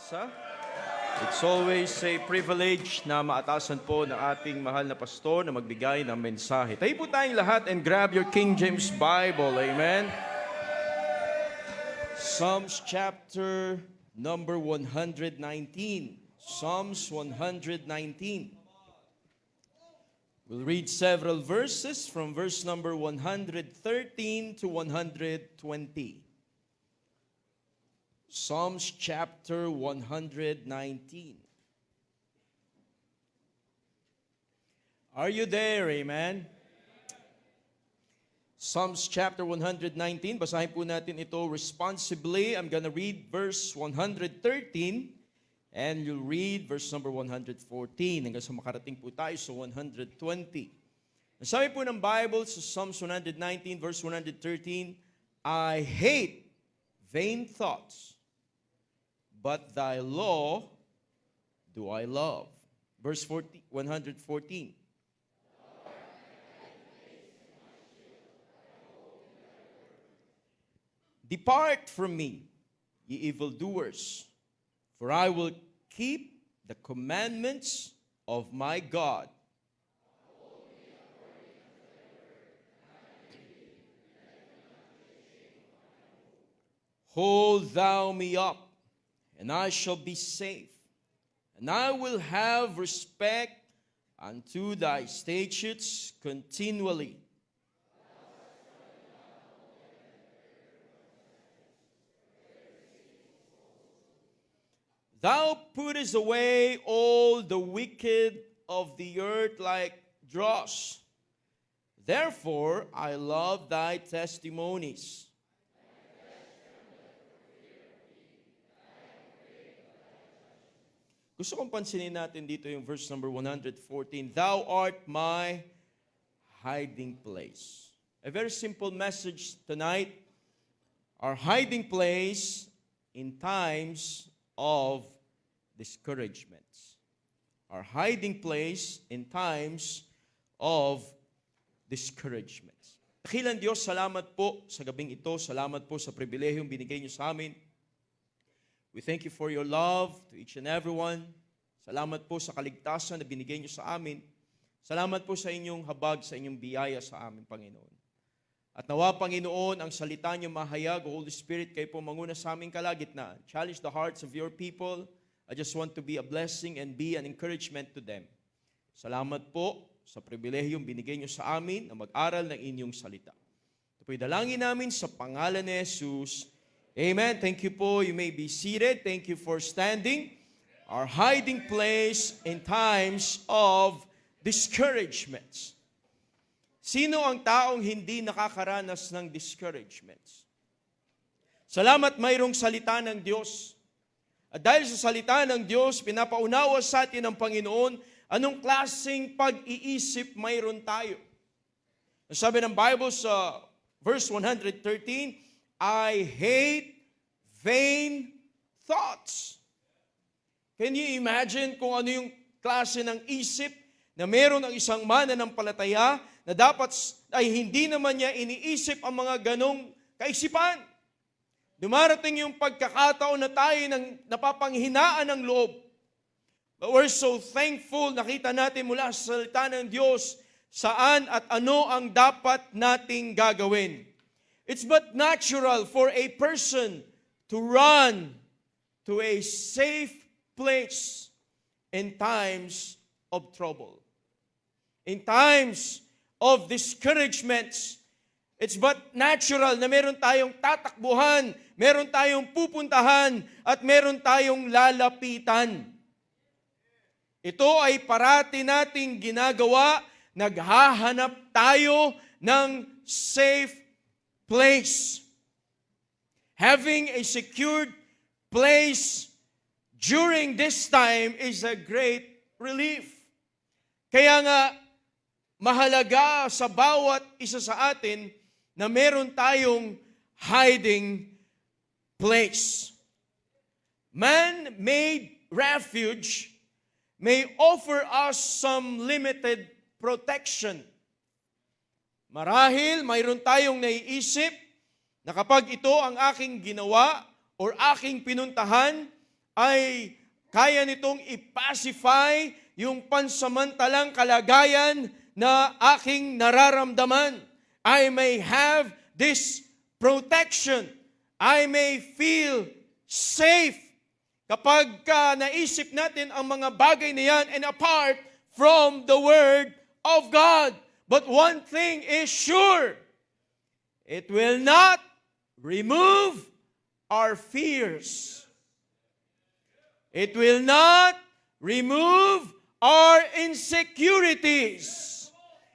pag-asa. It's always a privilege na maatasan po ng ating mahal na pastor na magbigay ng mensahe. Tayo po tayong lahat and grab your King James Bible. Amen. Psalms chapter number 119. Psalms 119. We'll read several verses from verse number 113 to 120. Psalms chapter 119. Are you there? Amen? Psalms chapter 119. Basahin po natin ito responsibly. I'm gonna read verse 113 and you'll read verse number 114 hanggang sa makarating po tayo sa 120. Sabi po ng Bible sa Psalms 119 verse 113, I hate vain thoughts, but thy law do I love. Verse 114. Depart from me, ye evildoers, for I will keep the commandments of my God. Hold thou me up, and I shall be safe, and I will have respect unto thy statutes continually. Thou puttest away all the wicked of the earth like dross. Therefore I love thy testimonies. Gusto kong pansinin natin dito yung verse number 114. Thou art my hiding place. A very simple message tonight. Our hiding place in times of discouragements. Our hiding place in times of discouragements. Dakilang Diyos, salamat po sa gabing ito. Salamat po sa pribilehiyong binigay niyo sa amin. We thank you for your love to each and everyone. Salamat po sa kaligtasan na binigay niyo sa amin. Salamat po sa inyong habag, sa inyong biyaya sa amin, Panginoon. At nawa, Panginoon, ang salita niyo mahayag, o Holy Spirit, kayo po manguna sa aming kalagitnaan. Challenge the hearts of your people. I just want to be a blessing and be an encouragement to them. Salamat po sa pribilehiyong binigay niyo sa amin na mag-aral ng inyong salita. Ito po'y dalangin namin sa pangalan ni Jesus. Amen. Thank you po. You may be seated. Thank you for standing. Our hiding place in times of discouragements. Sino ang taong hindi nakakaranas ng discouragements? Salamat mayroong salita ng Diyos. At dahil sa salita ng Diyos, pinapaunawa sa atin ng Panginoon anong klaseng pag-iisip mayroon tayo. Sabi ng Bible sa verse 113, I hate vain thoughts. Can you imagine kung ano yung klase ng isip na meron ang isang mananampalataya na dapat ay hindi naman niya iniisip ang mga ganong kaisipan? Dumarating yung pagkakataon na tayo ng napapanghinaan ng loob. But we're so thankful, nakita natin mula sa salita ng Diyos saan at ano ang dapat nating gagawin. It's but natural for a person to run to a safe place in times of trouble. In times of discouragements, it's but natural na meron tayong tatakbuhan, meron tayong pupuntahan, at meron tayong lalapitan. Ito ay parati nating ginagawa, naghahanap tayo ng safe place. Having a secured place during this time is a great relief. Kaya nga, mahalaga sa bawat isa sa atin na meron tayong hiding place. Man-made refuge may offer us some limited protection. Marahil mayroon tayong naiisip na kapag ito ang aking ginawa or aking pinuntahan, ay kaya nitong i-pacify yung pansamantalang kalagayan na aking nararamdaman. I may have this protection. I may feel safe kapag naisip natin ang mga bagay na yan and apart from the Word of God. But one thing is sure, it will not remove our fears. It will not remove our insecurities.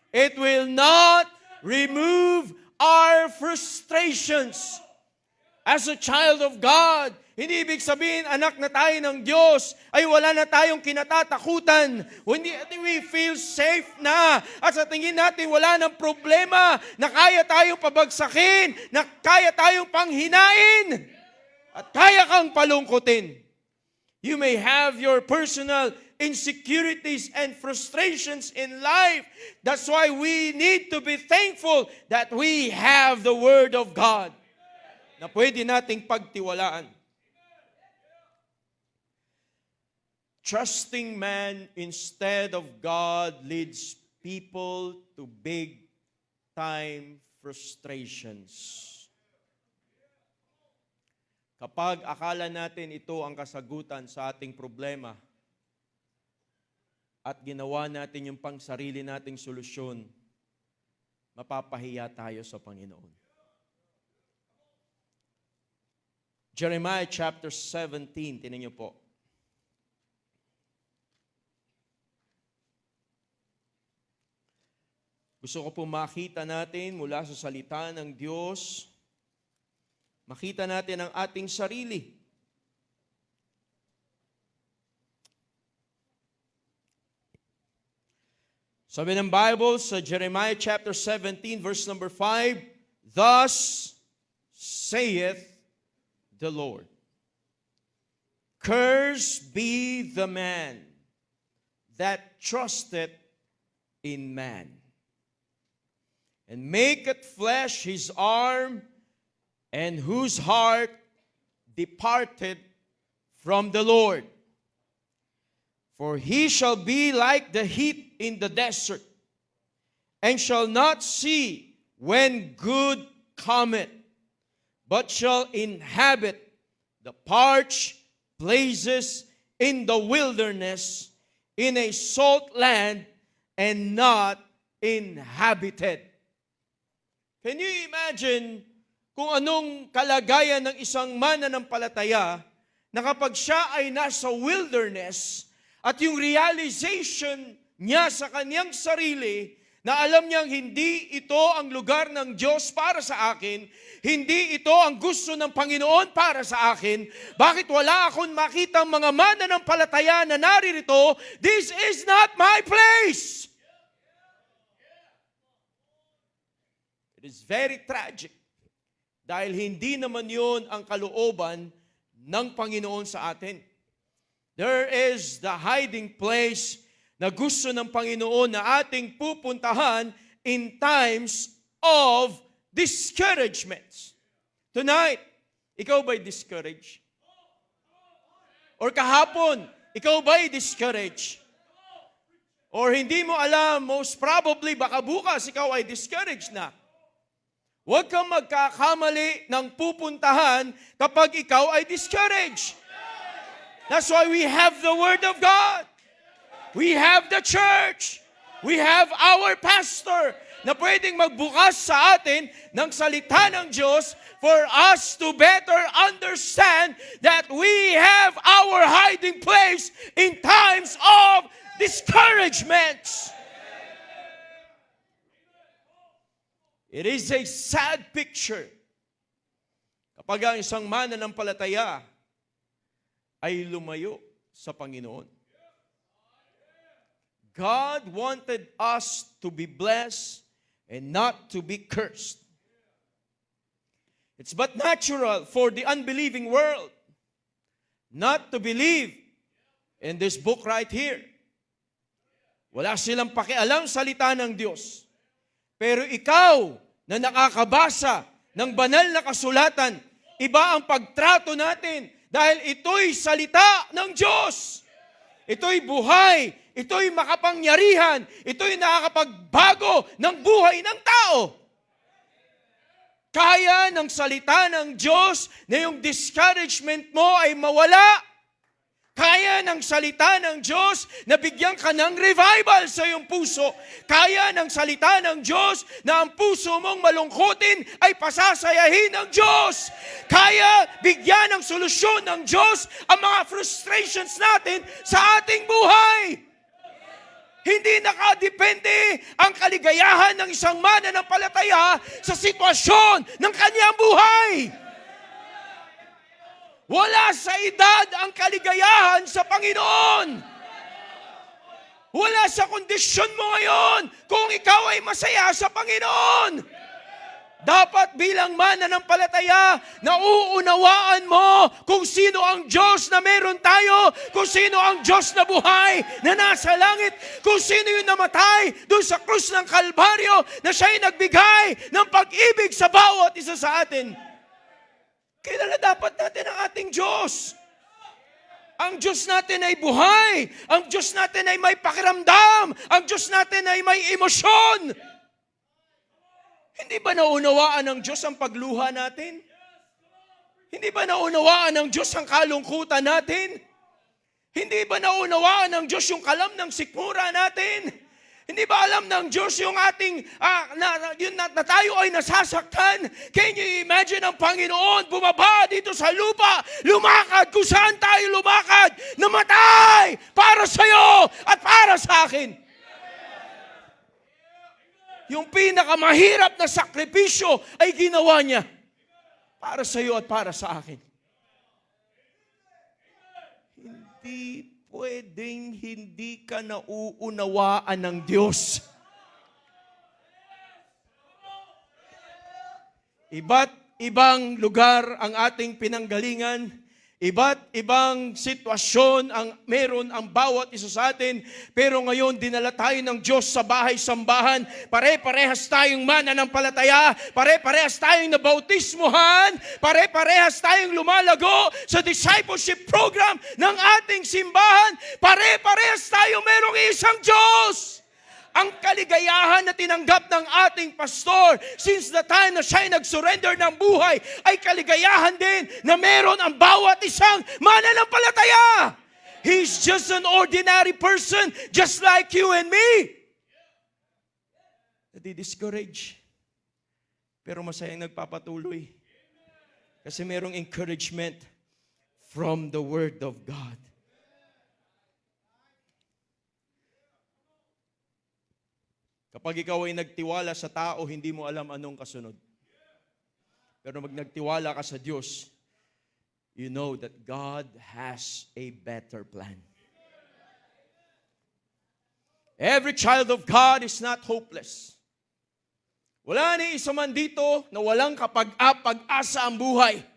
It will not remove our frustrations. As a child of God, hindi ibig sabihin anak na tayo ng Diyos ay wala na tayong kinatatakutan. Hindi we feel safe na. At sa tingin natin wala nang problema na kaya tayong pabagsakin, na kaya tayong panghinain, at kaya kang palungkutin. You may have your personal insecurities and frustrations in life. That's why we need to be thankful that we have the Word of God na pwede nating pagtiwalaan. Trusting man instead of God leads people to big-time frustrations. Kapag akala natin ito ang kasagutan sa ating problema at ginawa natin yung pangsarili nating solusyon, mapapahiya tayo sa Panginoon. Jeremiah chapter 17, tinan niyo po. Gusto ko po makita natin mula sa salita ng Diyos, makita natin ang ating sarili. Sabi ng Bible sa Jeremiah chapter 17 verse number 5, Thus saith the Lord, Cursed be the man that trusteth in man, and maketh flesh his arm, and whose heart departed from the Lord. For he shall be like the heat in the desert, and shall not see when good cometh, but shall inhabit the parched places in the wilderness, in a salt land, and not inhabited. Can you imagine kung anong kalagayan ng isang mananampalataya na kapag siya ay nasa wilderness at yung realization niya sa kanyang sarili na alam niyang hindi ito ang lugar ng Diyos para sa akin, hindi ito ang gusto ng Panginoon para sa akin, bakit wala akong makitang mga mananampalataya na naririto? This is not my place. It is very tragic. Dahil hindi naman yun ang kalooban ng Panginoon sa atin. There is the hiding place na gusto ng Panginoon na ating pupuntahan in times of discouragements. Tonight, ikaw ba'y discouraged? Or kahapon, ikaw ba'y discouraged? Or hindi mo alam, most probably, baka bukas ikaw ay discouraged na. Huwag kang magkakamali ng pupuntahan kapag ikaw ay discouraged. That's why we have the Word of God. We have the church. We have our pastor na pwedeng magbukas sa atin ng salita ng Diyos for us to better understand that we have our hiding place in times of discouragements. It is a sad picture kapag ang isang mananampalataya ay lumayo sa Panginoon. God wanted us to be blessed and not to be cursed. It's but natural for the unbelieving world not to believe in this book right here. Wala silang pakialam sa salita ng Diyos. Pero ikaw na nakakabasa ng banal na kasulatan, iba ang pagtrato natin Dahil ito'y salita ng Diyos. Ito'y buhay. Ito'y makapangyarihan. Ito'y nakakapagbago ng buhay ng tao. Kaya ng salita ng Diyos na yung discouragement mo ay mawala. Kaya ng salita ng Diyos na bigyan ka ng revival sa iyong puso. Kaya ng salita ng Diyos na ang puso mong malungkutin ay pasasayahin ng Diyos. Kaya bigyan ng solusyon ng Diyos ang mga frustrations natin sa ating buhay. Hindi nakadepende ang kaligayahan ng isang mananampalataya sa sitwasyon ng kanyang buhay. Wala sa edad ang kaligayahan sa Panginoon. Wala sa kondisyon mo ngayon kung ikaw ay masaya sa Panginoon. Dapat bilang mananampalataya, nauunawaan mo kung sino ang Diyos na meron tayo, kung sino ang Diyos na buhay na nasa langit, kung sino yung namatay doon sa krus ng Kalbaryo na siya'y nagbigay ng pag-ibig sa bawat isa sa atin. Kilala dapat natin ang ating Diyos. Ang Diyos natin ay buhay. Ang Diyos natin ay may pakiramdam. Ang Diyos natin ay may emosyon. Hindi ba naunawaan ng Diyos ang pagluha natin? Hindi ba naunawaan ng Diyos ang kalungkutan natin? Hindi ba naunawaan ng Diyos yung kalam ng sikmura natin? Hindi ba alam ng Diyos yung ating, na tayo ay nasasaktan? Can you imagine ang Panginoon bumaba dito sa lupa, lumakad kung saan tayo lumakad, namatay para sa iyo at para sa akin? Yung pinakamahirap na sakripisyo ay ginawa niya para sa iyo at para sa akin. Hindi pwedeng hindi ka nauunawaan ng Diyos. Iba't ibang lugar ang ating pinanggalingan. Iba't ibang sitwasyon ang meron ang bawat isa sa atin. Pero ngayon, dinala tayo ng Diyos sa bahay-sambahan. Pare-parehas tayong mananampalataya. Pare-parehas tayong nabautismuhan. Pare-parehas tayong lumalago sa discipleship program ng ating simbahan. Pare-parehas tayong merong isang Diyos. Ang kaligayahan na tinanggap ng ating pastor since the time na siya nag-surrender ng buhay ay kaligayahan din na meron ang bawat isang mananampalataya. He's just an ordinary person just like you and me. Nadi-discourage. Pero masayang nagpapatuloy. Kasi merong encouragement from the Word of God. Kapag ikaw ay nagtiwala sa tao, hindi mo alam anong kasunod. Pero pag nagtiwala ka sa Diyos, you know that God has a better plan. Every child of God is not hopeless. Wala ni isa man dito na walang pag-asa ang buhay.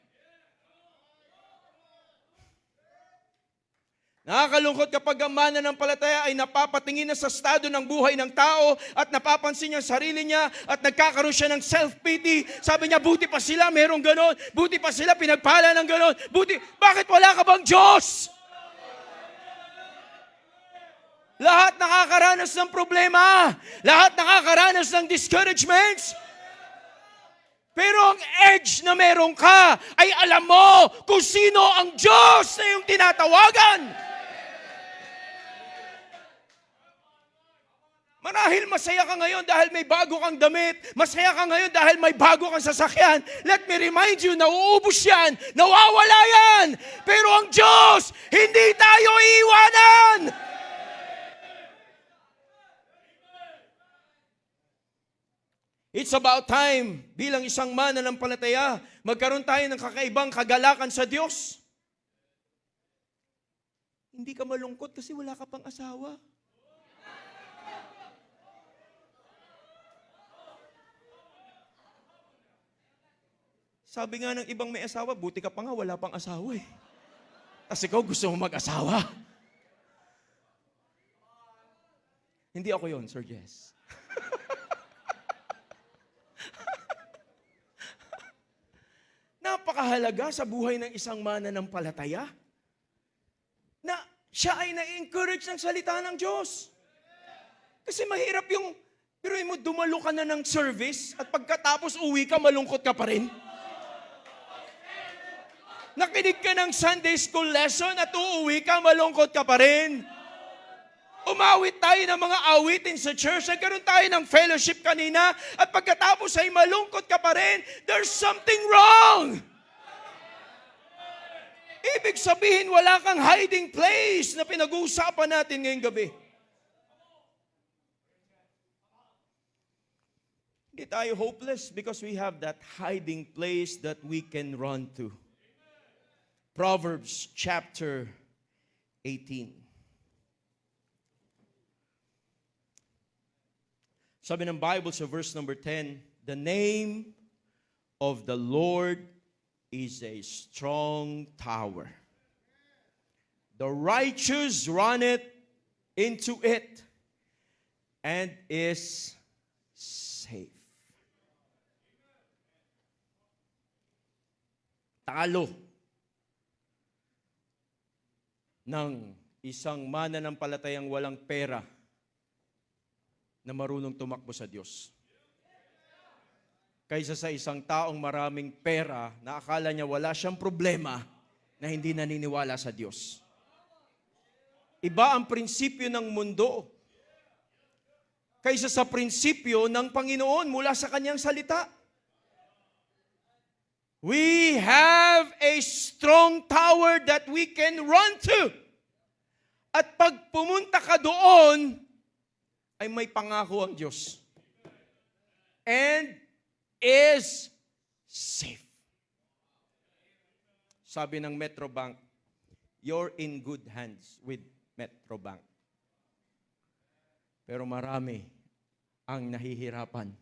Nakakalungkot kapag ang mananampalataya ay napapatingin na sa estado ng buhay ng tao at napapansin niya ang sarili niya at nagkakaroon siya ng self-pity. Sabi niya, buti pa sila, merong ganon. Buti pa sila, pinagpala ng ganon. Bakit wala ka bang Diyos? Lahat nakakaranas ng problema. Lahat nakakaranas ng discouragements. Pero ang edge na meron ka ay alam mo kung sino ang Diyos na yung tinatawagan. Marahil masaya ka ngayon dahil may bago kang damit. Masaya ka ngayon dahil may bago kang sasakyan. Let me remind you, nauubos yan. Nawawala yan. Pero ang Diyos, hindi tayo iiwanan. It's about time, bilang isang mananampalataya, magkaroon tayo ng kakaibang kagalakan sa Diyos. Hindi ka malungkot kasi wala ka pang asawa. Sabi nga ng ibang may asawa, buti ka pa nga, wala pang asawa eh. Kasi ikaw gusto mo mag-asawa. Hindi ako yon, Sir Jess. napakahalaga sa buhay ng isang mananampalataya na siya ay na-encourage ng salita ng Diyos. Kasi mahirap yung, pero mo dumalo ka na ng service at pagkatapos uwi ka, malungkot ka pa rin. Nakinig ka ng Sunday school lesson at uuwi ka, malungkot ka pa rin. Umawit tayo ng mga awitin sa church. Nagkaroon tayo ng fellowship kanina at pagkatapos ay malungkot ka pa rin. There's something wrong. Ibig sabihin, wala kang hiding place na pinag-uusapan natin ngayong gabi. Hindi tayo hopeless because we have that hiding place that we can run to. Proverbs chapter 18. Sabi ng Bible sa verse number 10, the name of the Lord is a strong tower. The righteous run into it and is safe. Talo ng isang mananampalatayang walang pera na marunong tumakbo sa Diyos. Kaysa sa isang taong maraming pera na akala niya wala siyang problema na hindi naniniwala sa Diyos. Iba ang prinsipyo ng mundo kaysa sa prinsipyo ng Panginoon mula sa kanyang salita. We have a strong tower that we can run to. At pag pumunta ka doon, ay may pangako ang Diyos. And is safe. Sabi ng Metrobank, you're in good hands with Metrobank. Pero marami ang nahihirapan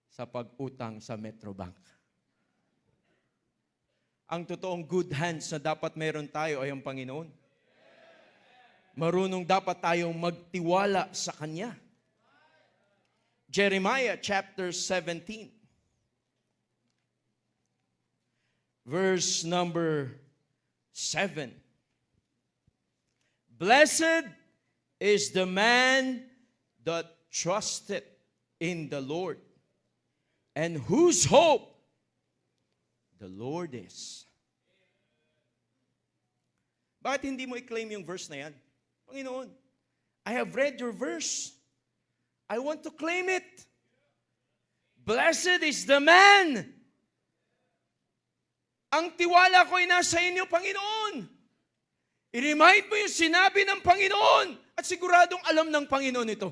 sa pag-utang sa Metrobank. Ang totoong good hands na dapat meron tayo ay ang Panginoon. Marunong dapat tayong magtiwala sa Kanya. Jeremiah chapter 17. Verse number 7. Blessed is the man that trusteth in the Lord, and whose hope the Lord is. Bakit hindi mo i-claim yung verse na yan? Panginoon, I have read your verse. I want to claim it. Blessed is the man. Ang tiwala ko ay nasa inyo, Panginoon. I-remind mo yung sinabi ng Panginoon at siguradong alam ng Panginoon ito.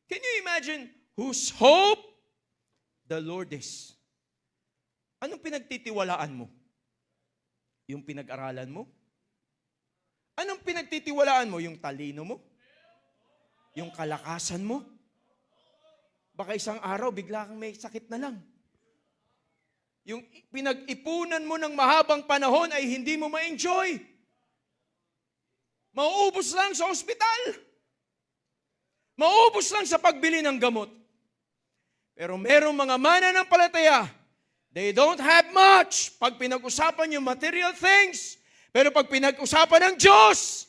Can you imagine whose hope the Lord is? Anong pinagtitiwalaan mo? Yung pinag-aralan mo? Anong pinagtitiwalaan mo? Yung talino mo? Yung kalakasan mo? Baka isang araw, bigla kang may sakit na lang. Yung pinag-ipunan mo ng mahabang panahon ay hindi mo ma-enjoy. Mauubos lang sa ospital. Mauubos lang sa pagbili ng gamot. Pero merong mga mananampalataya, they don't have much pag pinag-usapan yung material things. Pero pag pinag-usapan ng Diyos,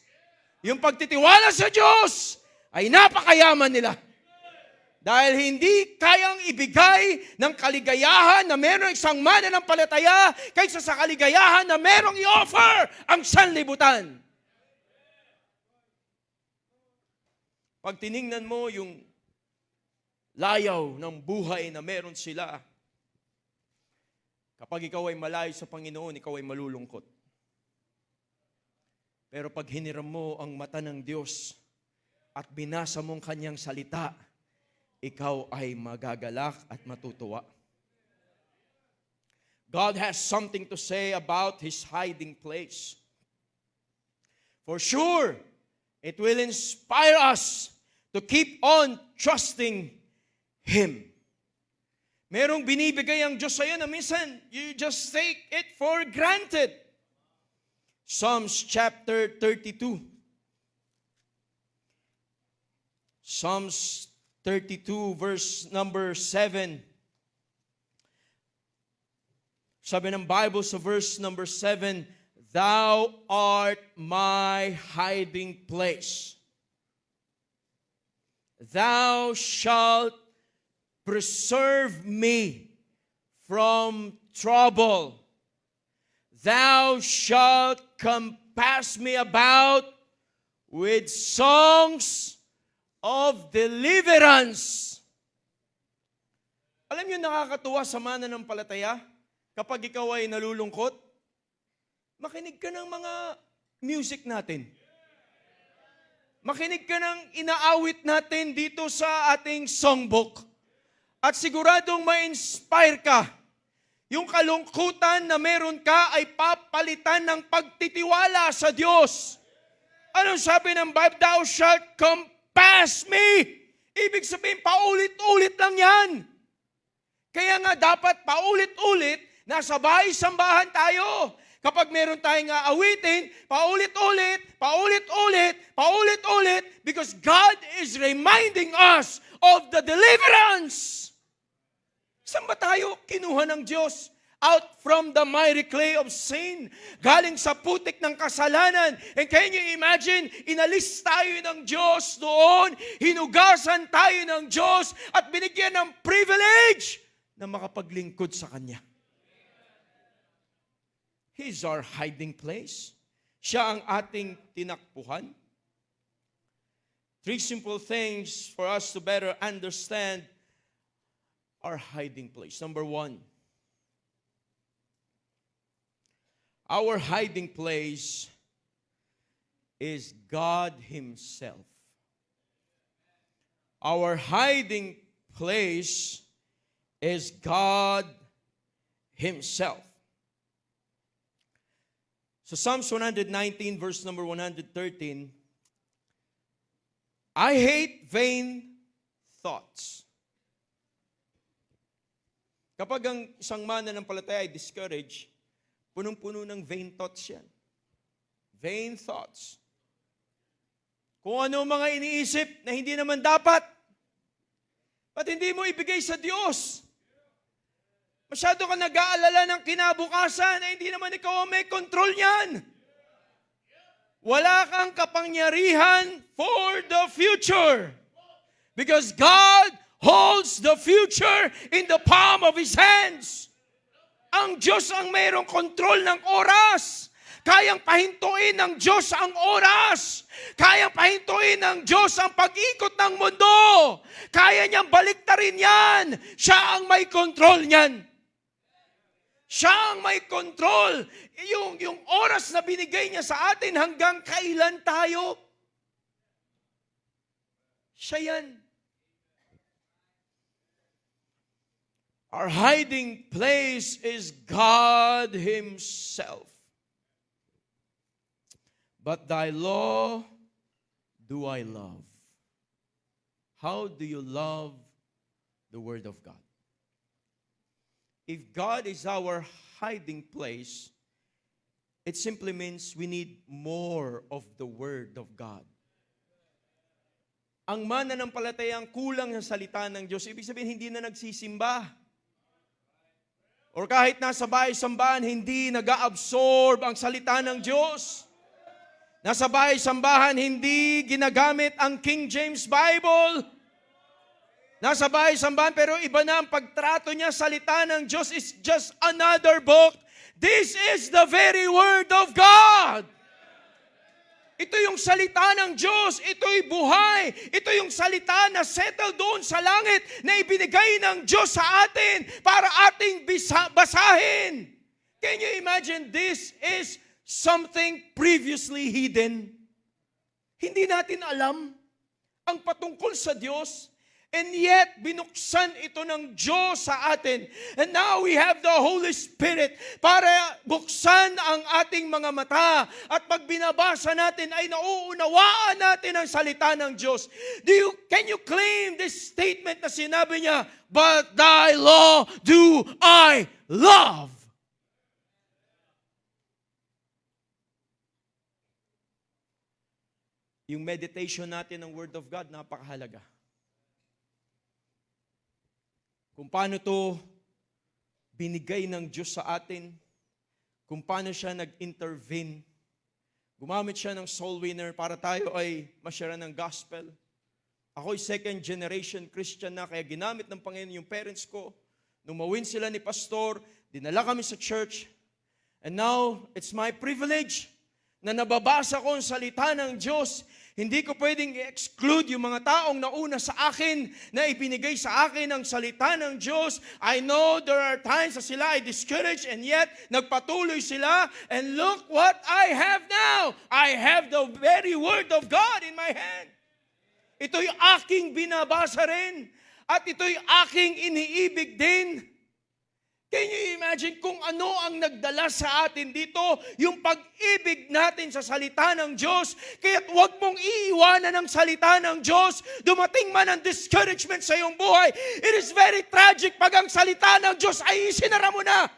yung pagtitiwala sa Diyos, ay napakayaman nila. Dahil hindi kayang ibigay ng kaligayahan na merong isang mananampalataya kaysa sa kaligayahan na merong i-offer ang sanlibutan. Pag tiningnan mo yung layaw ng buhay na meron sila, kapag ikaw ay malayo sa Panginoon, ikaw ay malulungkot. Pero pag hiniram mo ang mata ng Diyos at binasa mong kanyang salita, ikaw ay magagalak at matutuwa. God has something to say about His hiding place. For sure, it will inspire us to keep on trusting Him. Merong binibigay ang Diyos sa'yo na minsan, you just take it for granted. Psalms chapter 32. Psalms 32 verse number 7. Sabi ng Bible sa verse number 7, Thou art my hiding place. Thou shalt preserve me from trouble. Thou shalt compass me about with songs of deliverance. Alam niyo, nakakatuwa sa mananampalataya kapag ikaw ay nalulungkot, makinig ka ng mga music natin. Makinig ka ng inaawit natin dito sa ating songbook. At siguradong ma-inspire ka. Yung kalungkutan na meron ka ay papalitan ng pagtitiwala sa Diyos. Anong sabi ng Bible? Thou shalt compass me. Ibig sabihin, paulit-ulit lang yan. Kaya nga dapat paulit-ulit, nasa bahay-sambahan tayo. Kapag meron tayong awitin, paulit-ulit, paulit-ulit, paulit-ulit, because God is reminding us of the deliverance. Saan ba tayo kinuha ng Diyos? Out from the miry clay of sin. Galing sa putik ng kasalanan. And can you imagine, inalis tayo ng Diyos doon, hinugasan tayo ng Diyos, at binigyan ng privilege na makapaglingkod sa Kanya. He's our hiding place. Siya ang ating tinakbuhan. Three simple things for us to better understand our hiding place. Number one, our hiding place is God Himself. Our hiding place is God Himself. So Psalms 119 verse number 113, I hate vain thoughts. Kapag ang isang mananampalataya ay discouraged, punong-puno ng vain thoughts yan. Vain thoughts. Kung ano mga iniisip na hindi naman dapat, ba't hindi mo ibigay sa Diyos? Masyado ka nag-aalala ng kinabukasan na hindi naman ikaw ang may control niyan. Wala kang kapangyarihan for the future. Because God holds the future in the palm of His hands. Ang Diyos ang mayroong kontrol ng oras. Kayang pahintuin ng Diyos ang oras. Kayang pahintuin ng Diyos ang pag-ikot ng mundo. Kaya niyang baliktarin yan. Siya ang may kontrol niyan. Siya ang may control. Yung oras na binigay niya sa atin hanggang kailan tayo. Siya yan. Our hiding place is God Himself. But thy law do I love. How do you love the Word of God? If God is our hiding place, it simply means we need more of the Word of God. Ang mananampalatayang kulang sa salita ng Diyos, ibig sabihin hindi na nagsisimba. Or kahit nasa bahay-sambahan, hindi nag-absorb ang salita ng Diyos. Nasa bahay-sambahan, hindi ginagamit ang King James Bible. Nasa bahay-sambahan, pero iba na ang pagtrato niya. Salita ng Diyos is just another book. This is the very Word of God. Ito yung salita ng Diyos. Ito'y buhay. Ito yung salita na settled doon sa langit na ibinigay ng Diyos sa atin para ating basahin. Can you imagine, this is something previously hidden? Hindi natin alam ang patungkol sa Diyos. And yet, binuksan ito ng Diyos sa atin. And now we have the Holy Spirit para buksan ang ating mga mata. At pag binabasa natin ay nauunawaan natin ang salita ng Diyos. Can you claim this statement na sinabi niya, but thy law do I love? Yung meditation natin ng Word of God, napakahalaga. Kung paano to binigay ng Diyos sa atin, kung paano siya nag-intervene. Gumamit siya ng soul winner para tayo ay masyara ng gospel. Ako'y second generation Christian na, kaya ginamit ng Panginoon yung parents ko. Nung mawin sila ni pastor, dinala kami sa church. And now, it's my privilege na nababasa ko ang salita ng Diyos. Hindi ko pwedeng i-exclude yung mga taong nauna sa akin na ibinigay sa akin ang salita ng Diyos. I know there are times na sila ay discouraged and yet nagpatuloy sila. And look what I have now. I have the very word of God in my hand. Ito'y aking binabasa rin. At ito'y aking iniibig din. Can you imagine kung ano ang nagdala sa atin dito? Yung pag-ibig natin sa salita ng Diyos. Kaya't huwag mong iiwanan ang salita ng Diyos. Dumating man ang discouragement sa iyong buhay. It is very tragic pag ang salita ng Diyos ay isinara mo na.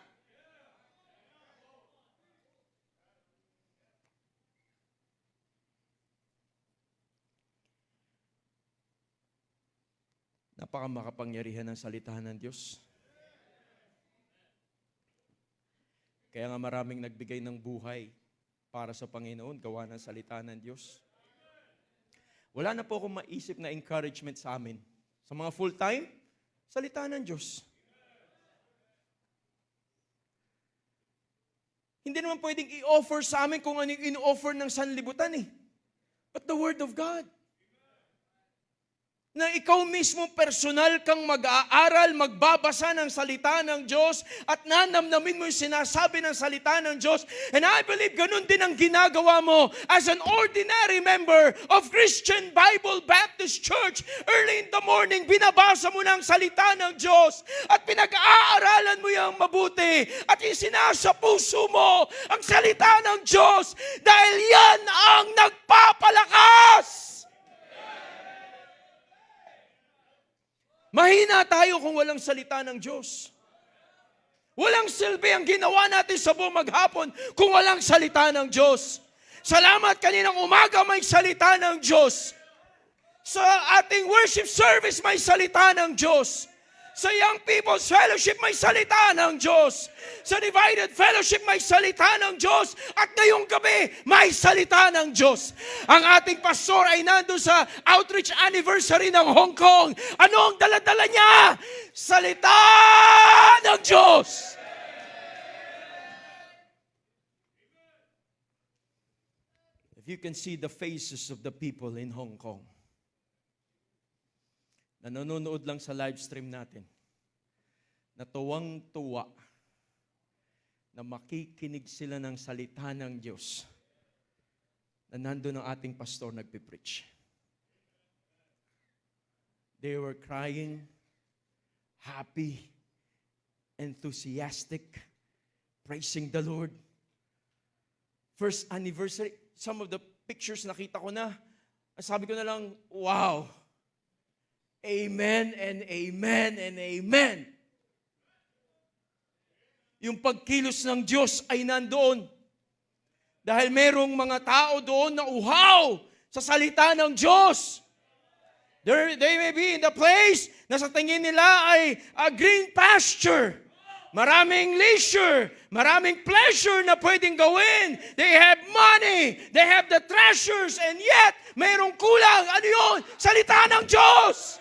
Napakamakapangyarihan ng salita ng Diyos. Kaya nga maraming nagbigay ng buhay para sa Panginoon, gawa ng salita ng Diyos. Wala na po akong maisip na encouragement sa amin. Sa mga full-time, salita ng Diyos. Hindi naman pwedeng i-offer sa amin kung ano yung in-offer ng sanlibutan eh. But the Word of God. Na ikaw mismo personal kang mag-aaral, magbabasa ng salita ng Diyos at nanamnamin mo yung sinasabi ng salita ng Diyos. And I believe ganun din ang ginagawa mo as an ordinary member of Christian Bible Baptist Church. Early in the morning, binabasa mo ng salita ng Diyos at pinag-aaralan mo yung mabuti at isinasa puso mo ang salita ng Diyos dahil yan ang nagpapalakas. Mahina tayo kung walang salita ng Diyos. Walang silbi ang ginawa natin sa buong maghapon kung walang salita ng Diyos. Salamat kaninang umaga may salita ng Diyos. Sa ating worship service may salita ng Diyos. Sa Young People's Fellowship may salita ng Diyos. Sa Divided Fellowship may salita ng Diyos. At ngayong gabi may salita ng Diyos. Ang ating pastor ay nandun sa outreach anniversary ng Hong Kong. Ano ang dala-dala niya? Salita ng Diyos. If you can see the faces of the people in Hong Kong, na nanonood lang sa live stream natin, na tuwang-tuwa, na makikinig sila ng salita ng Diyos, na nandun ang ating pastor nagpipreach. They were crying, happy, enthusiastic, praising the Lord. First anniversary, some of the pictures nakita ko na, sabi ko na lang, wow! Amen and amen and amen. Yung pagkilos ng Diyos ay nandoon. Dahil merong mga tao doon na uhaw sa salita ng Diyos. They may be in the place na sa tingin nila ay a green pasture. Maraming leisure, maraming pleasure na pwedeng gawin. They have money, they have the treasures, and yet merong kulang. Ano yun? Salita ng Diyos.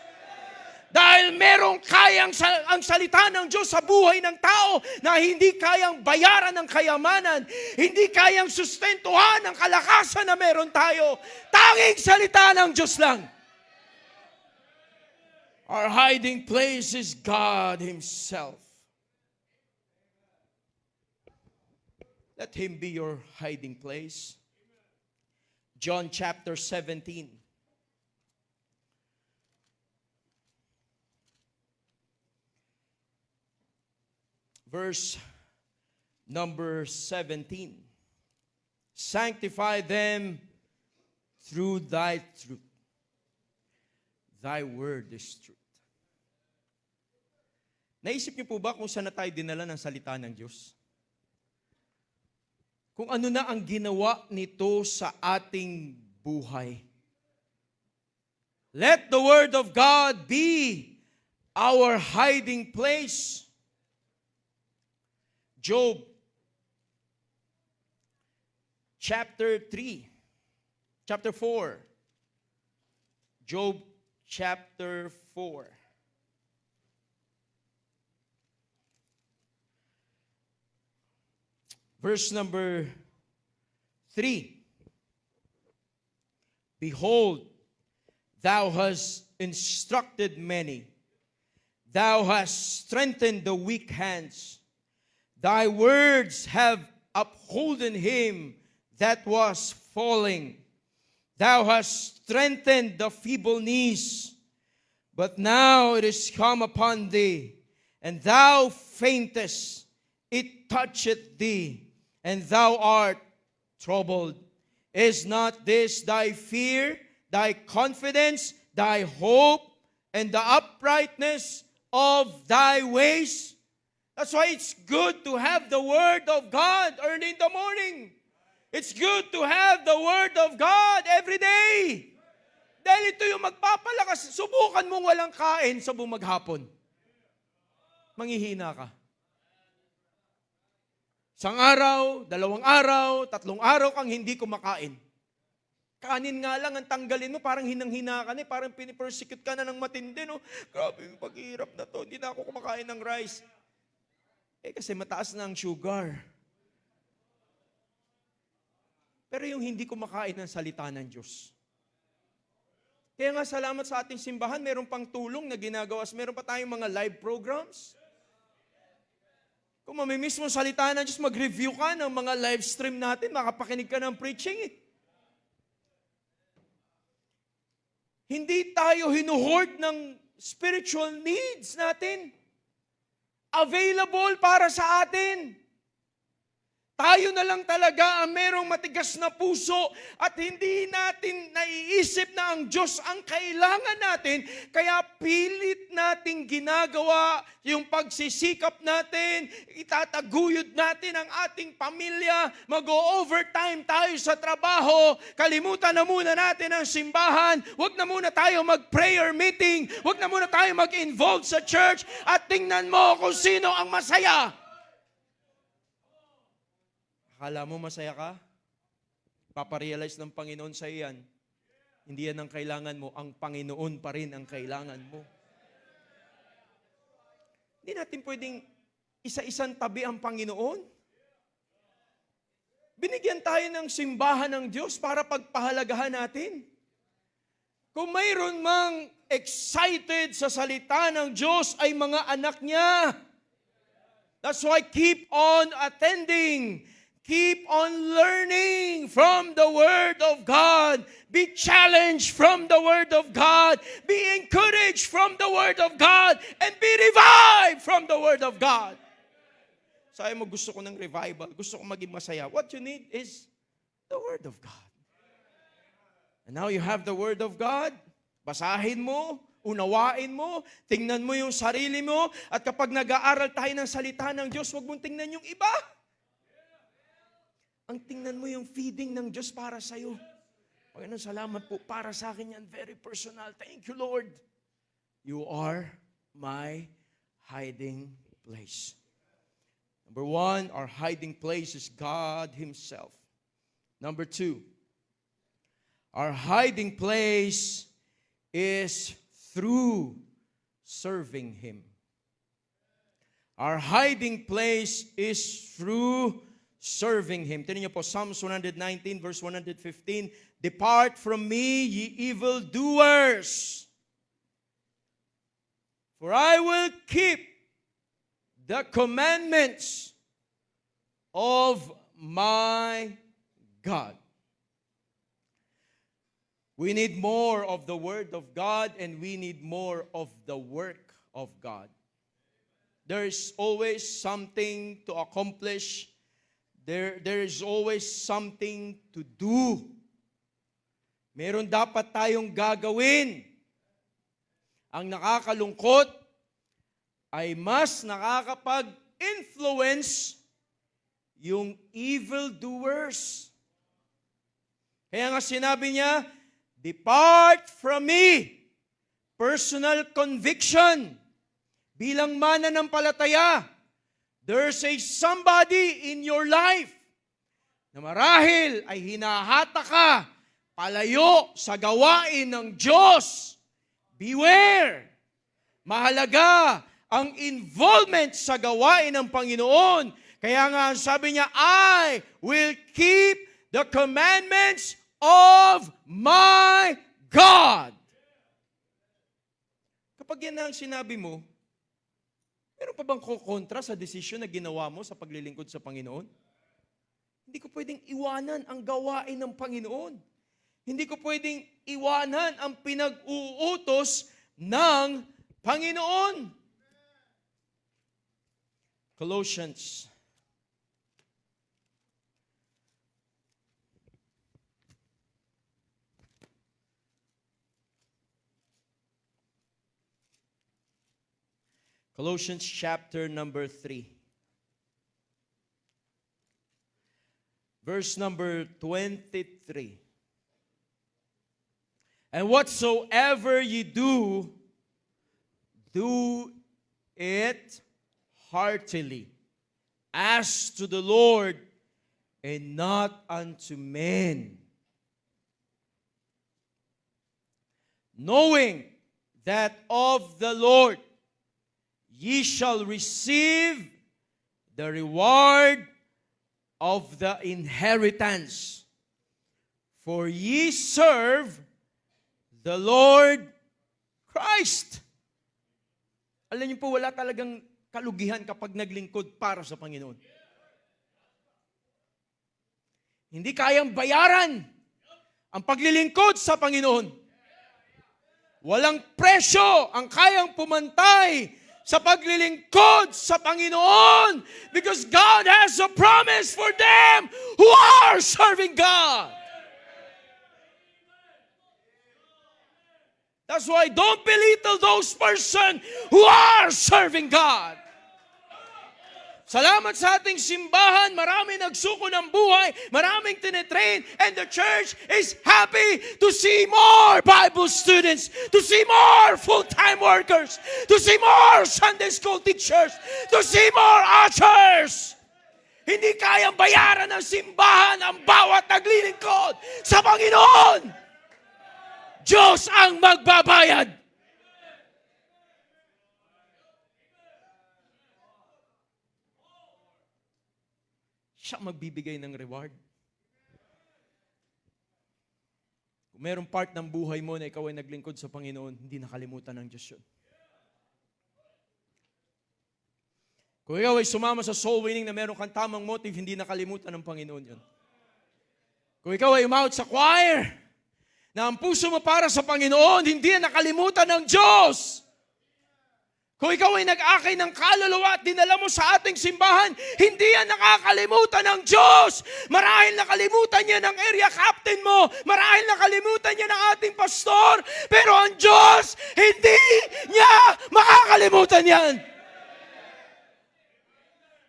Dahil merong kayang ang salita ng Diyos sa buhay ng tao na hindi kayang bayaran ng kayamanan, hindi kayang sustentuhan ang kalakasan na meron tayo. Tanging salita ng Diyos lang. Our hiding place is God Himself. Let Him be your hiding place. John chapter 17. Verse number 17. Sanctify them through thy truth. Thy word is truth. Naisip niyo po ba kung saan na tayo dinala ng salita ng Diyos? Kung ano na ang ginawa nito sa ating buhay. Let the word of God be our hiding place. Job chapter 3, chapter 4. Job chapter 4. Verse number 3. Behold, thou hast instructed many. Thou hast strengthened the weak hands. Thy words have upholden him that was falling. Thou hast strengthened the feeble knees. But now it is come upon thee, and thou faintest. It toucheth thee, and thou art troubled. Is not this thy fear, thy confidence, thy hope, and the uprightness of thy ways? That's why it's good to have the Word of God early in the morning. It's good to have the Word of God every day. Dahil ito yung magpapalakas. Subukan mong walang kain sa buong maghapon. Manghihina ka. Isang araw, 2 araw, 3 araw kang hindi kumakain. Kanin nga lang ang tanggalin mo, parang hinang-hina ka na, parang pinipersecute ka na ng matindi, no? Grabe yung paghihirap na to, hindi na ako kumakain ng rice. Kasi mataas na ang sugar. Pero yung hindi kumakain ng salita ng Diyos. Kaya nga salamat sa ating simbahan, meron pang tulong na ginagawa. Meron pa tayong mga live programs. Kung mamimiss mo salita ng Diyos, mag-review ka ng mga live stream natin, makapakinig ka ng preaching eh. Hindi tayo hinuhoard ng spiritual needs natin. Available para sa atin. Tayo na lang talaga ang merong matigas na puso at hindi natin naiisip na ang Diyos ang kailangan natin. Kaya pilit nating ginagawa yung pagsisikap natin, itataguyod natin ang ating pamilya, mag-o-overtime tayo sa trabaho, kalimutan na muna natin ang simbahan, huwag na muna tayo mag-prayer meeting, huwag na muna tayo mag-involve sa church at tingnan mo kung sino ang masaya. Akala mo masaya ka? Paparealize ng Panginoon sa iyan. Hindi yan ang kailangan mo. Ang Panginoon pa rin ang kailangan mo. Hindi natin pwedeng isa-isang tabi ang Panginoon. Binigyan tayo ng simbahan ng Diyos para pagpahalagahan natin. Kung mayroon mang excited sa salita ng Diyos ay mga anak niya. That's why keep on attending. Keep on learning from the Word of God. Be challenged from the Word of God. Be encouraged from the Word of God. And be revived from the Word of God. Sabi mo, gusto ko ng revival. Gusto ko maging masaya. What you need is the Word of God. And now you have the Word of God. Basahin mo. Unawain mo. Tingnan mo yung sarili mo. At kapag nag-aaral tayo ng salita ng Diyos, huwag mong tingnan yung iba. Ang tingnan mo yung feeding ng Diyos para sa'yo. Panginoon, salamat po. Para sa akin yan, very personal. Thank you, Lord. You are my hiding place. Number 1, our hiding place is God Himself. Number 2, our hiding place is through serving Him. Our hiding place is through serving Him. Tingnan niyo po, Psalms 119 verse 115, Depart from me, ye evildoers, for I will keep the commandments of my God. We need more of the Word of God and we need more of the work of God. There's always something to accomplish. There is always something to do. Meron dapat tayong gagawin. Ang nakakalungkot ay mas nakakapag-influence yung evildoers. Kaya nga sinabi niya, Depart from me. Personal conviction. Bilang mananampalataya, There's a somebody in your life na marahil ay hinahata ka palayo sa gawain ng Diyos. Beware! Mahalaga ang involvement sa gawain ng Panginoon. Kaya nga sabi niya, I will keep the commandments of my God. Kapag yan ang sinabi mo, meron pa bang kontra sa desisyon na ginawa mo sa paglilingkod sa Panginoon? Hindi ko pwedeng iwanan ang gawain ng Panginoon. Hindi ko pwedeng iwanan ang pinag-uutos ng Panginoon. Colossians chapter number 3. Verse number 23. And whatsoever ye do, do it heartily, as to the Lord, and not unto men, knowing that of the Lord ye shall receive the reward of the inheritance. For ye serve the Lord Christ. Alam niyo po, wala talagang kalugihan kapag naglingkod para sa Panginoon. Hindi kayang bayaran ang paglilingkod sa Panginoon. Walang presyo ang kayang pumantay sa paglilingkod sa Panginoon, because God has a promise for them who are serving God. That's why don't belittle those persons who are serving God. Salamat sa ating simbahan, marami nagsuko ng buhay, maraming tinetrain, and the church is happy to see more Bible students, to see more full-time workers, to see more Sunday school teachers, to see more ushers. Hindi kayang bayaran ng simbahan ang bawat naglilingkod sa Panginoon. Diyos ang magbabayad. Siya magbibigay ng reward. Kung merong part ng buhay mo na ikaw ay naglingkod sa Panginoon, hindi nakalimutan ng Diyos yun. Kung ikaw ay sumama sa soul winning na meron kang tamang motive, hindi nakalimutan ng Panginoon yun. Kung ikaw ay umawat sa choir, na ang puso mo para sa Panginoon, hindi nakalimutan ng Diyos. Kung ikaw ay nag-akay ng kaluluwa at dinala mo sa ating simbahan, hindi yan nakakalimutan ng Diyos. Marahil nakalimutan niya ng area captain mo. Marahil nakalimutan niya ng ating pastor. Pero ang Diyos, hindi niya makakalimutan yan.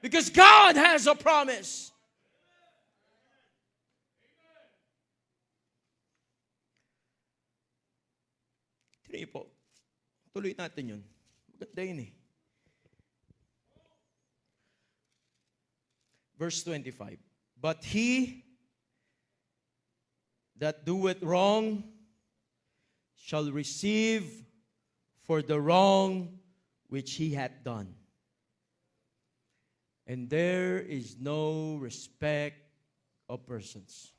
Because God has a promise. Tignan niyo po. Tuloy natin yun. Maganda yun eh. Verse 25. But he that doeth wrong shall receive for the wrong which he hath done. And there is no respect of persons.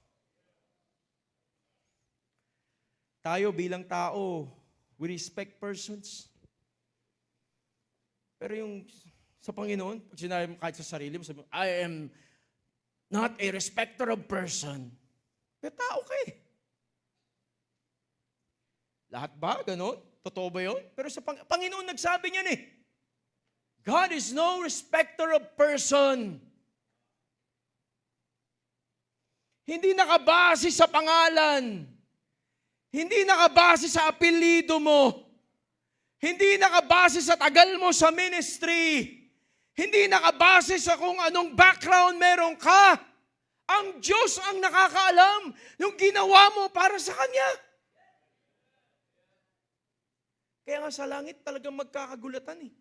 Tayo bilang tao, we respect persons. Pero yung sa Panginoon, pag sinabi mo kahit sa sarili mo, sabi mo, I am not a respecter of person. Pero tao ka eh. Lahat ba? Ganon? Totoo ba yun? Pero sa Panginoon nagsabi niyan eh. God is no respecter of person. Hindi nakabase sa pangalan. Hindi nakabase sa apelyido mo. Hindi nakabase sa tagal mo sa ministry. Hindi nakabase sa kung anong background meron ka. Ang Diyos ang nakakaalam yung ginawa mo para sa Kanya. Kaya nga sa langit talagang magkakagulatan eh.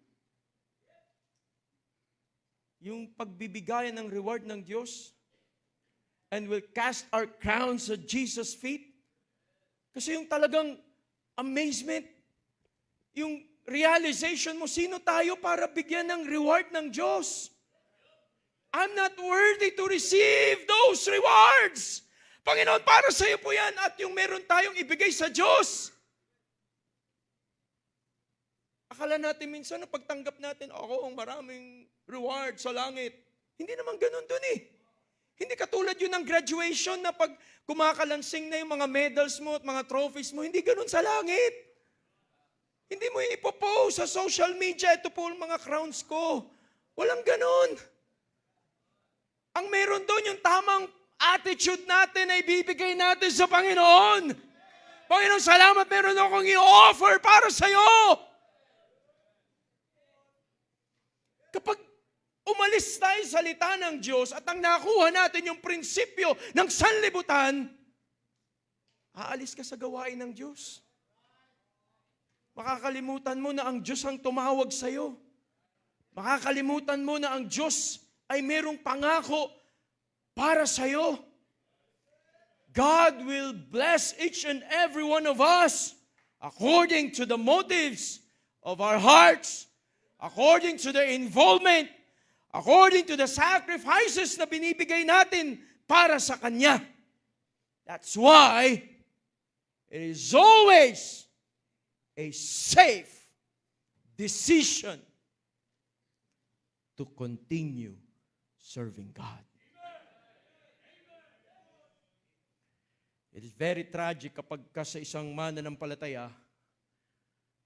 yung pagbibigayan ng reward ng Diyos, and will cast our crowns at Jesus' feet. Kasi yung talagang amazement, yung realization mo, sino tayo para bigyan ng reward ng Diyos? I'm not worthy to receive those rewards. Panginoon, para sa iyo po yan at yung meron tayong ibigay sa Diyos. Akala natin minsan na pagtanggap natin, ako ang maraming reward sa langit. Hindi naman ganun dun eh. Hindi katulad yun ng graduation na pag kumakalansing na yung mga medals mo at mga trophies mo, hindi ganun sa langit. Hindi mo ipopost sa social media, ito po ang mga crowns ko. Walang ganun. Ang meron doon yung tamang attitude natin na ibibigay natin sa Panginoon. Panginoon, salamat, meron akong i-offer para sa iyo. Kapag umalis tayo sa salita ng Diyos at ang nakuha natin yung prinsipyo ng sanlibutan, aalis ka sa gawain ng Diyos. Makakalimutan mo na ang Diyos ang tumawag sa iyo. Makakalimutan mo na ang Diyos ay merong pangako para sa iyo. God will bless each and every one of us according to the motives of our hearts, according to the involvement, according to the sacrifices na binibigay natin para sa Kanya. That's why it is always a safe decision to continue serving God. It is very tragic kapag sa isang mananampalataya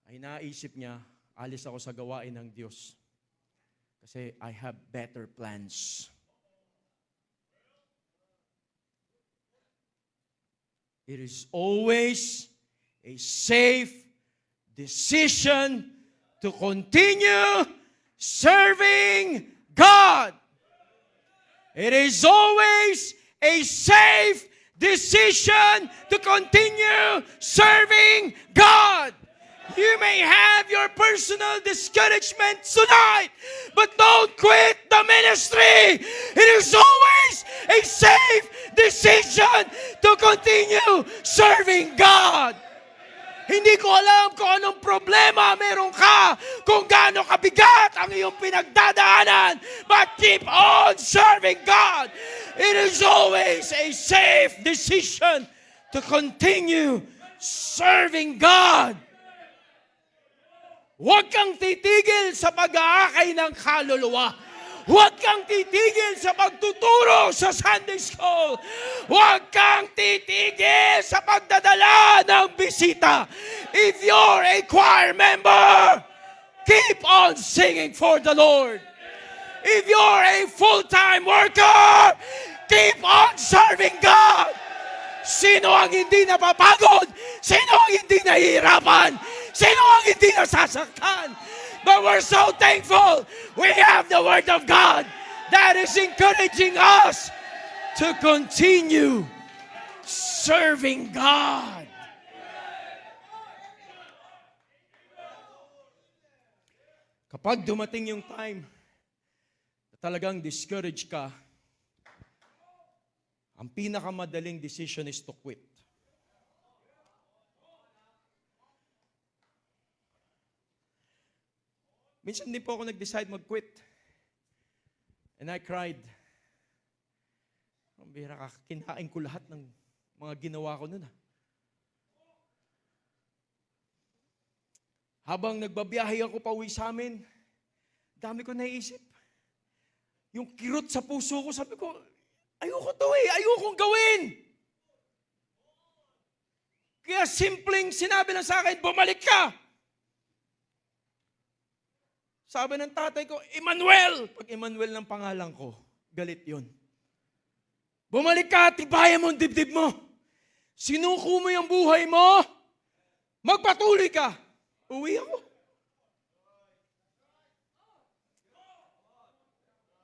ay naisip niya, alis ako sa gawain ng Diyos. Kasi I have better plans. It is always a safe decision to continue serving God. It is always a safe decision to continue serving God. You may have your personal discouragement tonight, but don't quit the ministry. It is always a safe decision to continue serving God. Hindi ko alam kung anong problema meron ka, kung gaano kabigat ang iyong pinagdadaanan, but keep on serving God. It is always a safe decision to continue serving God. Huwag kang titigil sa pag-aakay ng kaluluwa. Huwag kang titigil sa pagtuturo sa Sunday School. Huwag kang titigil sa pagdadala ng bisita. If you're a choir member, keep on singing for the Lord. If you're a full-time worker, keep on serving God. Sino ang hindi napapagod? Sino ang hindi nahihirapan? Sino ang hindi nasasaktan? But we're so thankful we have the Word of God that is encouraging us to continue serving God. Kapag dumating yung time na talagang discouraged ka, ang pinakamadaling decision is to quit. Minsan din po ako nag-decide mag-quit. And I cried. Ang bihira ka, kinain ko lahat ng mga ginawa ko noon. Habang nagbabiyahe ako pa uwi sa amin, dami ko naisip. Yung kirot sa puso ko, sabi ko, ayoko to ayokong gawin. Kaya simpleng sinabi lang sa akin, bumalik ka. Sabi ng tatay ko, Emmanuel! Pag Emmanuel ng pangalan ko, galit yun. Bumalik ka, tibayan mo ang dibdib mo. Sinuko mo yung buhay mo, magpatuloy ka. Uwi ako.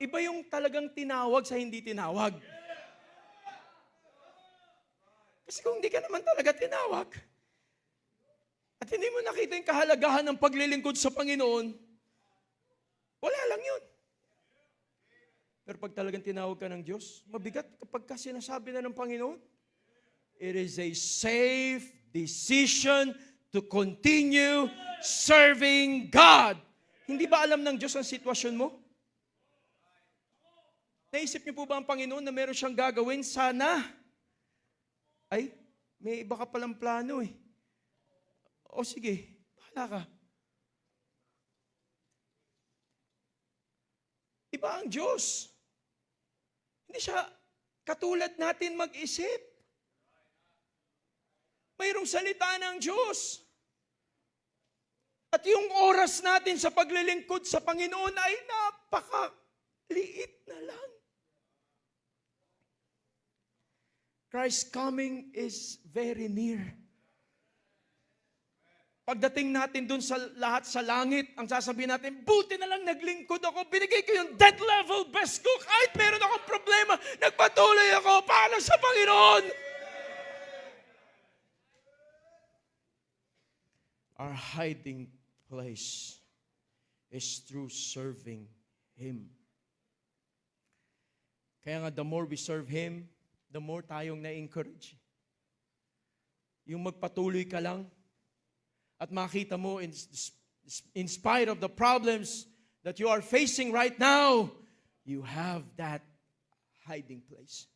Iba yung talagang tinawag sa hindi tinawag. Kasi kung hindi ka naman talaga tinawag, at hindi mo nakita yung kahalagahan ng paglilingkod sa Panginoon, wala lang yun. Pero pag talagang tinawag ka ng Diyos, mabigat kapag ka sinasabi na ng Panginoon. It is a safe decision to continue serving God. Hindi ba alam ng Diyos ang sitwasyon mo? Naisip niyo po ba ang Panginoon na meron siyang gagawin? Sana. Ay, may iba ka palang plano eh. O sige, bahala ka. Iba ang Diyos. Hindi siya katulad natin mag-isip. Mayroong salita ng Diyos. At yung oras natin sa paglilingkod sa Panginoon ay napakaliit na lang. Christ's coming is very near. Pagdating natin dun sa lahat sa langit, ang sasabihin natin, buti na lang naglingkod ako, binigay ko yung dead level best ko, kahit meron akong problema, nagpatuloy ako para sa Panginoon. Our hiding place is through serving Him. Kaya nga, the more we serve Him, the more tayong na-encourage. Yung magpatuloy ka lang, at makita mo, in spite of the problems that you are facing right now, you have that hiding place.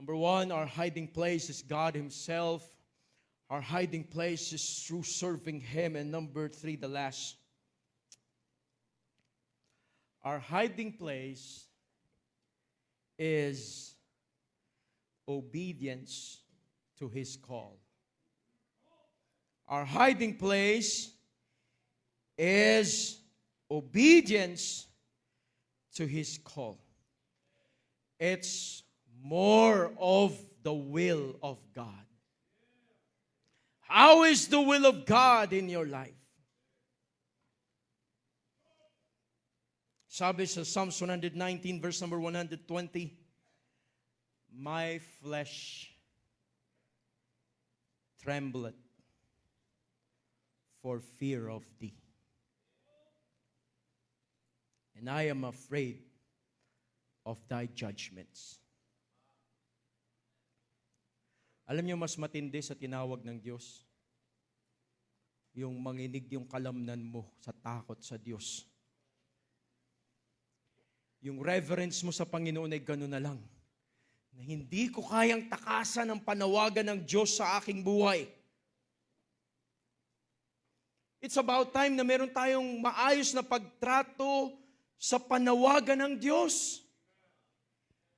Number one, our hiding place is God Himself. Our hiding place is through serving Him. And number three, the last. Our hiding place is obedience to His call. Our hiding place is obedience to His call. It's more of the will of God. How is the will of God in your life? Sabi sa Psalms 119 verse number 120, my flesh trembleth for fear of thee. And I am afraid of thy judgments. Alam niyo, mas matindi sa tinawag ng Diyos, yung manginig yung kalamnan mo sa takot sa Diyos. Yung reverence mo sa Panginoon ay gano'n na lang, na hindi ko kayang takasan ang panawagan ng Diyos sa aking buhay. It's about time na meron tayong maayos na pagtrato sa panawagan ng Diyos.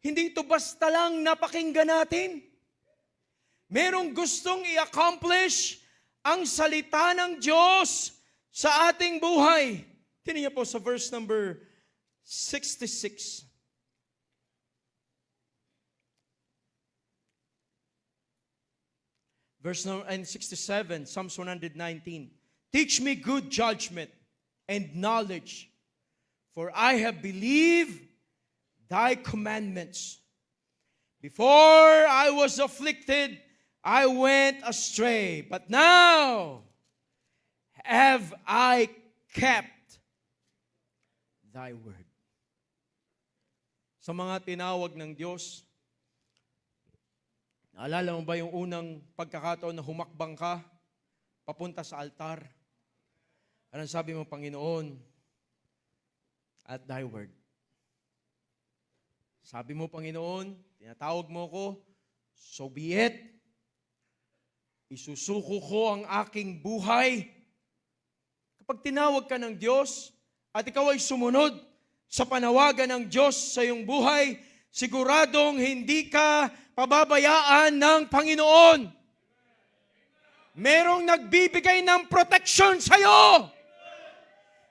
Hindi ito basta lang napakinggan natin. Merong gustong i-accomplish ang salita ng Diyos sa ating buhay. Tingnan niyo po sa verse number 66. Verse number 67, Psalms 119. Teach me good judgment and knowledge, for I have believed thy commandments. Before I was afflicted, I went astray, but now have I kept thy word. Sa mga tinawag ng Diyos, naalala mo ba yung unang pagkakataon na humakbang ka papunta sa altar? Anong sabi mo, Panginoon? At thy word. Sabi mo, Panginoon, tinatawag mo ko, so be it. Isusuko ko ang aking buhay. Kapag tinawag ka ng Diyos at ikaw ay sumunod sa panawagan ng Diyos sa iyong buhay, siguradong hindi ka pababayaan ng Panginoon. Merong nagbibigay ng protection sa iyo.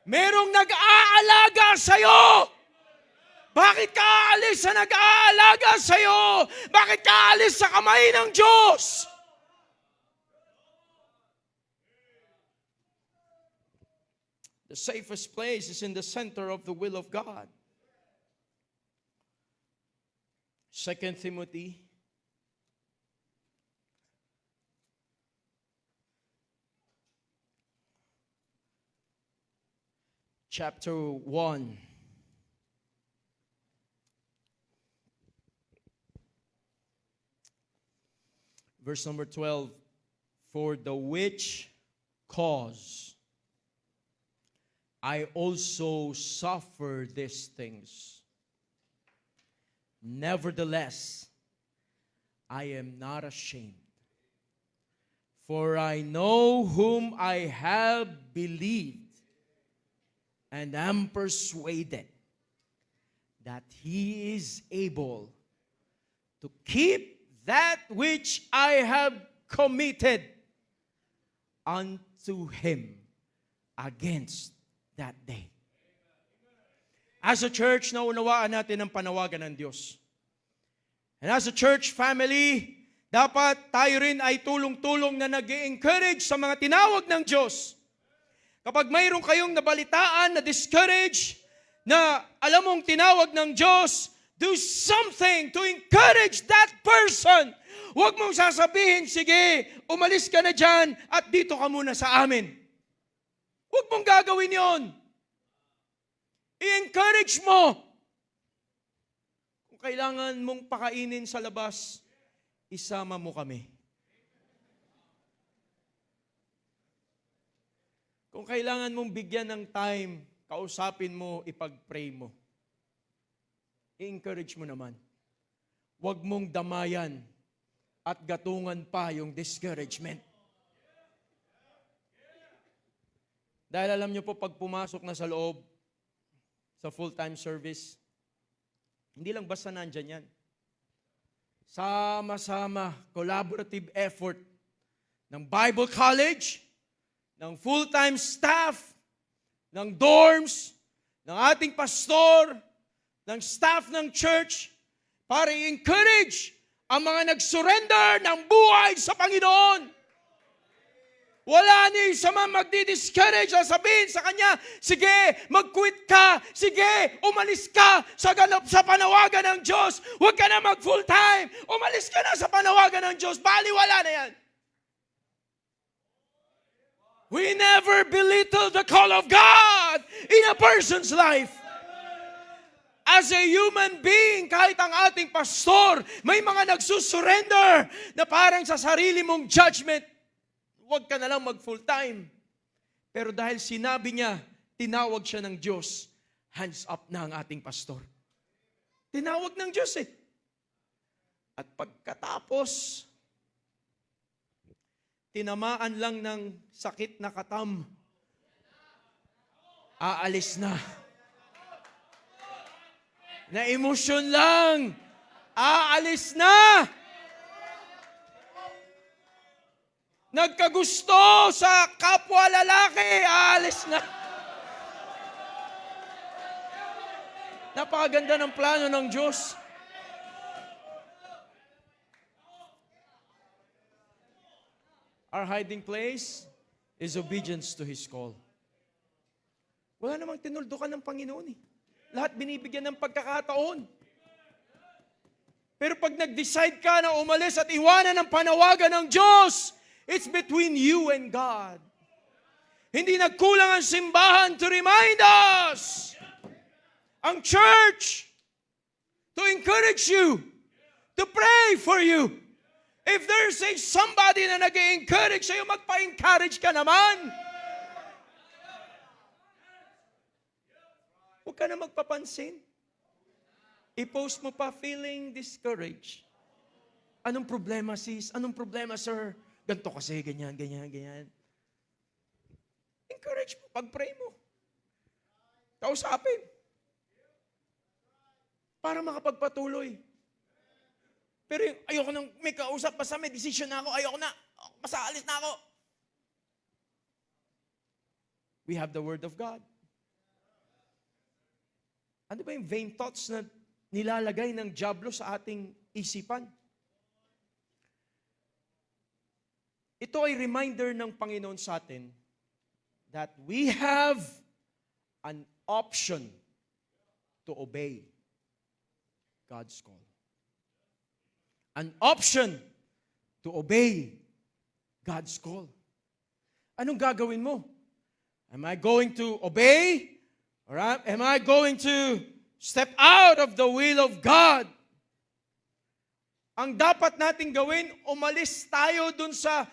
Merong nag-aalaga sa iyo. Bakit ka aalis sa nag-aalaga sa iyo? Bakit ka aalis sa kamay ng Diyos? The safest place is in the center of the will of God. 2 Timothy chapter 1 Verse number 12, for the which cause I also suffer these things. Nevertheless, I am not ashamed. For I know whom I have believed, and am persuaded that He is able to keep that which I have committed unto Him against that day. As a church, naunawaan natin ang panawagan ng Diyos. And as a church family, dapat tayo rin ay tulong-tulong na nag-encourage sa mga tinawag ng Diyos. Kapag mayroon kayong nabalitaan, na discourage, na alam mong tinawag ng Diyos, do something to encourage that person. Huwag mong sasabihin, sige, umalis ka na dyan at dito ka muna sa amin. Huwag mong gagawin yon. I-encourage mo. Kung kailangan mong pakainin sa labas, isama mo kami. Kung kailangan mong bigyan ng time, kausapin mo, ipag-pray mo. I-encourage mo naman. Huwag mong damayan at gatungan pa yung discouragement. Dahil alam niyo po, pag pumasok na sa loob, sa full-time service, hindi lang basta nandyan yan. Sama-sama, collaborative effort ng Bible College, ng full-time staff, ng dorms, ng ating pastor, ng staff ng church, para i-encourage ang mga nag-surrender ng buhay sa Panginoon. Wala ni isa man magdi-discourage at sabihin sa kanya, sige, mag-quit ka, sige, umalis ka sa panawagan ng Diyos, huwag ka na mag-full time, umalis ka na sa panawagan ng Diyos, baliwala na yan. We never belittle the call of God in a person's life. As a human being, kahit ang ating pastor, may mga nagsusurrender na parang sa sarili mong judgment, huwag ka na lang mag-full time. Pero dahil sinabi niya, tinawag siya ng Diyos, hands up na ang ating pastor. Tinawag ng Diyos eh. At pagkatapos, tinamaan lang ng sakit na katam, aalis na. Na emosyon lang, aalis na. Nagkagusto sa kapwa lalaki, aalis na. Napakaganda ng plano ng Diyos. Our hiding place is obedience to His call. Wala namang tinuldukan ng Panginoon eh. Lahat binibigyan ng pagkakataon. Pero pag nag-decide ka na umalis at iwanan ang panawagan ng Diyos, it's between you and God. Hindi nagkulang ang simbahan to remind us, ang church, to encourage you, to pray for you. If there's somebody na nag-encourage sa'yo, magpa-encourage ka naman. Huwag ka na magpapansin. I-post mo pa feeling discouraged. Anong problema, sis? Anong problema, sir? Ganto kasi, ganyan. Encourage mo, pag-pray mo. Kausapin. Para makapagpatuloy. Pero yung, ayoko nang may kausap, basta may decision na ako, ayoko na, basta alis na ako. We have the Word of God. Ano ba yung vain thoughts na nilalagay ng dyablo sa ating isipan? Ito ay reminder ng Panginoon sa atin that we have an option to obey God's call. An option to obey God's call. Anong gagawin mo? Am I going to obey? Or am I going to step out of the will of God? Ang dapat nating gawin, umalis tayo dun sa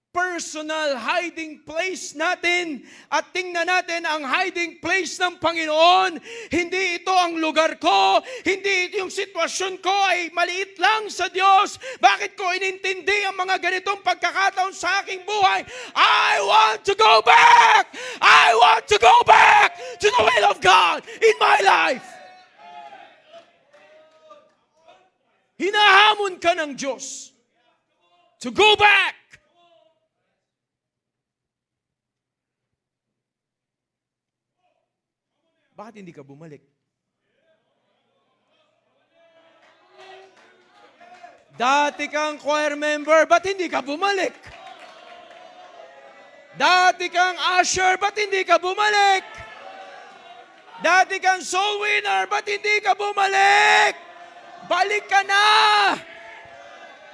personal hiding place natin at tingnan natin ang hiding place ng Panginoon. Hindi ito ang lugar ko, hindi ito yung sitwasyon ko ay maliit lang sa Diyos. Bakit ko inintindi ang mga ganitong pagkakataon sa aking buhay? I want to go back! I want to go back to the will of God in my life. Hinahamon ka ng Diyos to go back. Bakit hindi ka bumalik? Dati kang choir member, ba't hindi ka bumalik? Dati kang usher, ba't hindi ka bumalik? Dati kang soul winner, ba't hindi ka bumalik? Balik ka na!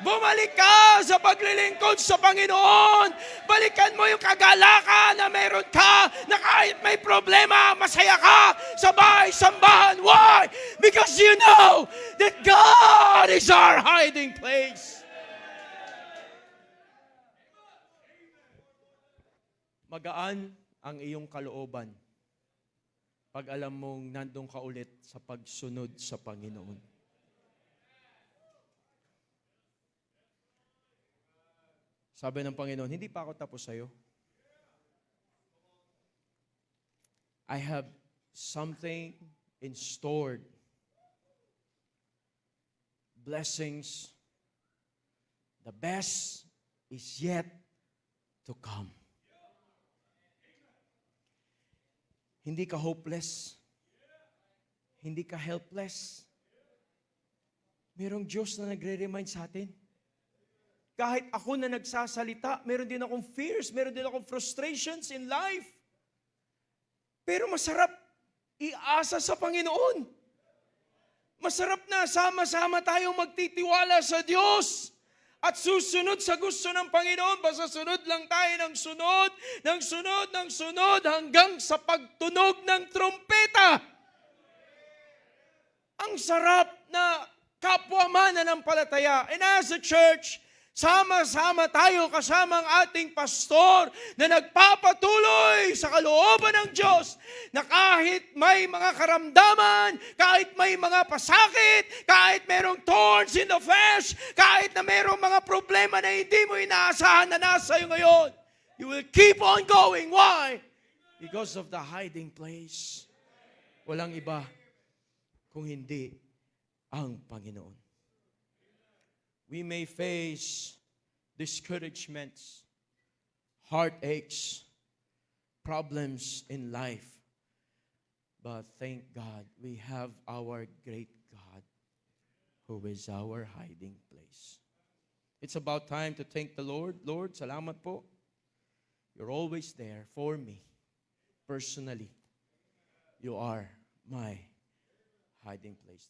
Bumalik ka sa paglilingkod sa Panginoon. Balikan mo yung kagalakan na meron ka, na kahit may problema, masaya ka sa bahay-sambahan. Why? Because you know that God is our hiding place. Magaan ang iyong kalooban pag alam mong nandun ka ulit sa pagsunod sa Panginoon. Sabi ng Panginoon, hindi pa ako tapos sa'yo. I have something in stored. Blessings. The best is yet to come. Hindi ka hopeless. Hindi ka helpless. Merong Diyos na nagre-remind sa atin. Kahit ako na nagsasalita, meron din akong fears, meron din akong frustrations in life. Pero masarap iasa sa Panginoon. Masarap na sama-sama tayong magtitiwala sa Diyos at susunod sa gusto ng Panginoon. Basta sunod lang tayo ng sunod, ng sunod, ng sunod, hanggang sa pagtunog ng trompeta. Ang sarap na kapwa mananampalataya. And as a church, sama-sama tayo kasama ang ating pastor na nagpapatuloy sa kalooban ng Diyos na kahit may mga karamdaman, kahit may mga pasakit, kahit merong thorns in the flesh, kahit na merong mga problema na hindi mo inaasahan na nasa iyo ngayon, you will keep on going. Why? Because of the hiding place. Walang iba kung hindi ang Panginoon. We may face discouragements, heartaches, problems in life. But thank God, we have our great God who is our hiding place. It's about time to thank the Lord. Lord, salamat po. You're always there for me. Personally, you are my hiding place.